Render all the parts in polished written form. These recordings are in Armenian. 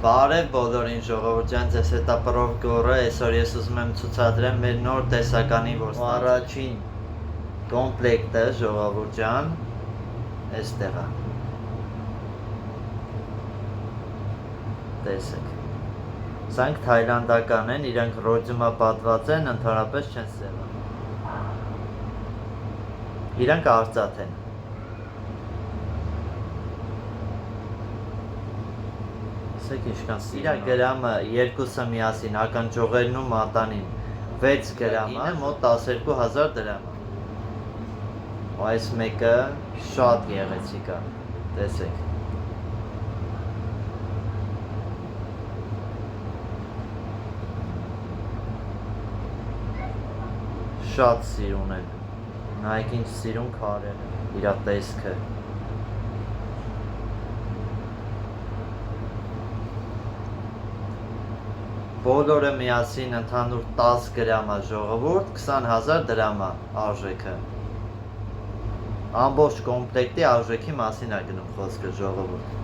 Բարև բոլորին ժողովրդյան, ձեզ հետ է Պրով Գորը, այսօր ես ուզում եմ ցուցադրեմ մեր նոր տեսականի, որ առաջին կոմպլեկտը ժողովրդյան այստեղ է։ Տեսեք։ Սրանք թայլանդական են, իրանք ռոդիումա պատված են, ընդհանրապես չեն սևա։ Իրանք արծաթ են։ Ինչքան սիրա գրամը երկուսը միասին ականջողերն ու մատանին 6 գրամ է, մոտ 12000 դրամ է։ Այս մեկը շատ գեղեցիկ է, տեսեք։ Շատ սիրուն են, նայեք ինչ սիրուն քարեր են, իրա տեսքը։ Բոլորը միասին ընդհանուր 10 գրամ է ժողովուրդ, 20000 դրամ է արժեքը։ Ամբողջ կոմպլեկտի արժեքի մասին է գնում խոսքը ժողովուրդ։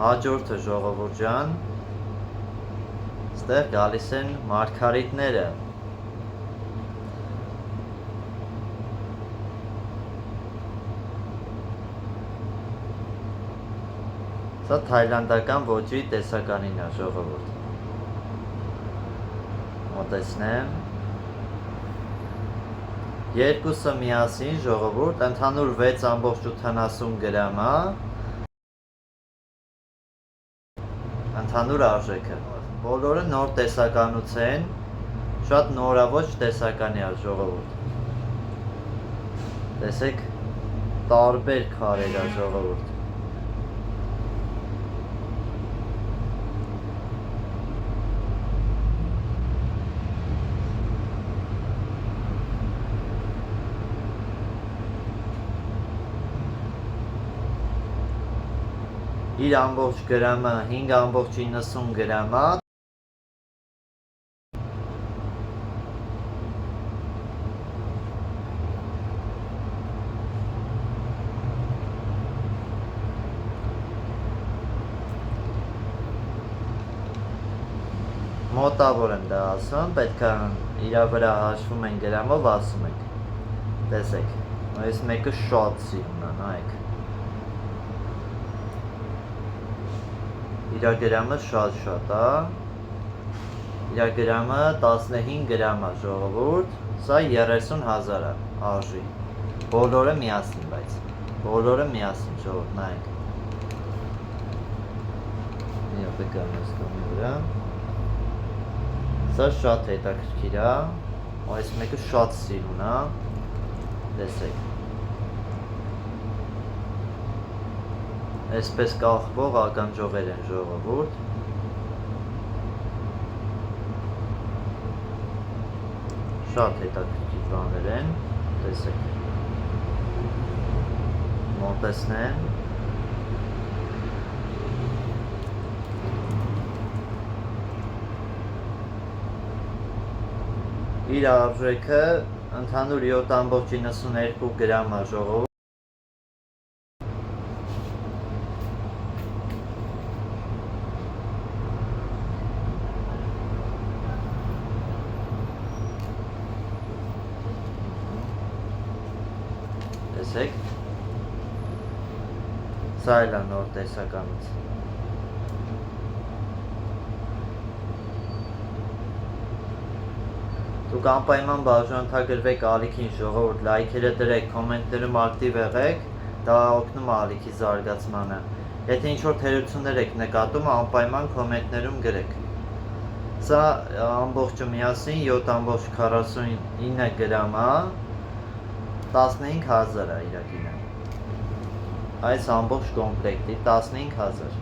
Հաջորդը ժողովուրդ ջան, ստեղ գալիս են մարգարիտները։ Սա թայլանդական ոճի տեսականին է ժողովուրդ։ Մոտեցնեմ։ Երկուսը միասին ժողովուրդ, ընդհանուր 6.80 գրամ է։ Ընդհանուր արժեքը։ Բոլորը նոր տեսականուց են, շատ նորավոր տեսականի է ժողովուրդ։ Տեսեք, տարբեր քարեր է ժողովուրդ։ Իր ամբողջ գրամը 5.90 գրամ է։ Մոտավոր եմ դա ասում, պետք է իր վրա հաշվում են գրամով ասում ենք։ Տեսեք, այս մեկը շատ սիրուն է, նայեք։ Իրա գրամը շատ է, իրա գրամը 15 գրամ է ժողովուրդ, սա 30,000 է արժի, բոլորը միասին բայց, բոլորը միասին ժողովուրդ, նայենք։ Մի հատ գամ ես կամի վրա, սա շատ հետաքրքիր է, այս մեկը շատ սիրուն է, տեսեք։ Այսպես կախվող ականջողեր են ժողովուրդ։ Շատ հետաքրքիր բաներ են, տեսեք։ Մոտեցնեմ։ Իր արժեքը ընդհանուր 7.92 գրամ է ժողովուրդ։ Տեսեք, սա էլ է նոր տեսականից։ Դուք անպայման բաժանորդագրվեք ալիքին ժողովուրդ, լայքերը դրեք, կոմենտներում ակտիվ եղեք, դա օգնում է ալիքի զարգացմանը։ Եթե ինչ-որ թերություններ եք նկատում, անպայման կոմենտներում գրեք։ Սա ամբողջը միասին 7.49 գրամ է, 15,000 է իրա գինը։ Այս ամբողջ կոմպլեկտի 15,000։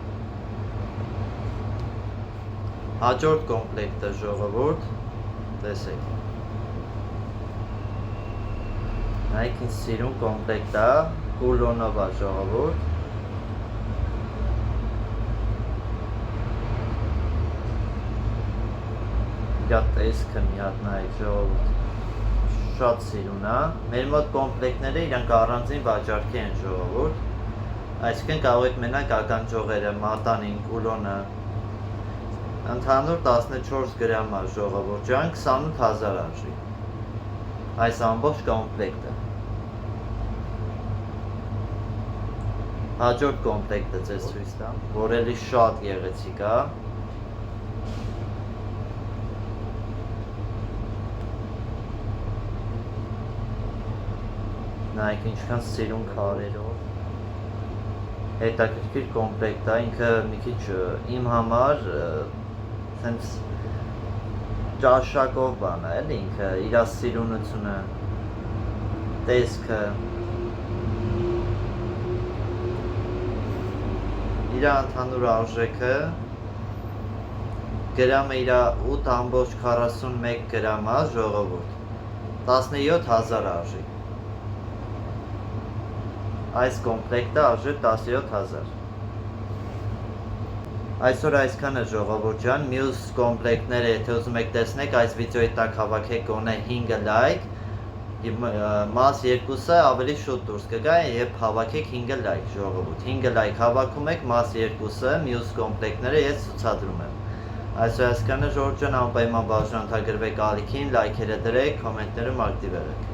Հաջորդ կոմպլեկտը ժողովուրդ, տեսեք։ Նայեք ինչ սիրուն կոմպլեկտ է, կուլոնով է ժողովուրդ։ Իրա տեսքը մի հատ նայեք ժողովուրդ, շատ սիրուն է։ Մեր մոտ կոմպլեկտները իրանք առանձին վաճառքի են ժողովուրդ։ Այսինքն կարող եք մենակ ականջողերը, մատանին, կուլոնը։ Ընդհանուր 14 գրամ է ժողովուրդ ջան, 28,000 արժի։ Այս ամբողջ կոմպլեկտը։ Հաջորդ կոմպլեկտը ձեզ ցույց տամ, որ էլի շատ գեղեցիկ է։ Նայեք ինչքան սիրուն քարերով։ Հետաքրքիր կոմպլեկտ է, ինքը մի քիչ իմ համար sense ճաշակով բան է, էլի ինքը իր սիրունությունը, տեսքը, իր ընդհանուր արժեքը, գրամը իր 8,41 գրամ է ժողովուրդ, 17,000 արժի։ Այս կոմպլեկտը արժի 17,000։ Այսօր այսքանը ժողովուրդ ջան, մյուս կոմպլեկտները եթե ուզում եք տեսնեք, այս վիդեոյի տակ հավաքեք գոնե 5 լայք, մաս 2-ը ավելի շուտ դուրս կգա եւ հավաքեք 5 լայք ժողովուրդ։ 5 լայք հավաքում եք, մաս 2-ը մյուս կոմպլեկտները ես ցուցադրում եմ։ Այսօր այսքանը ժողովուրդ ջան, անպայման բաժանորդագրվեք ալիքին, լայքերը դրեք, կոմենտներում ակտիվ եղեք։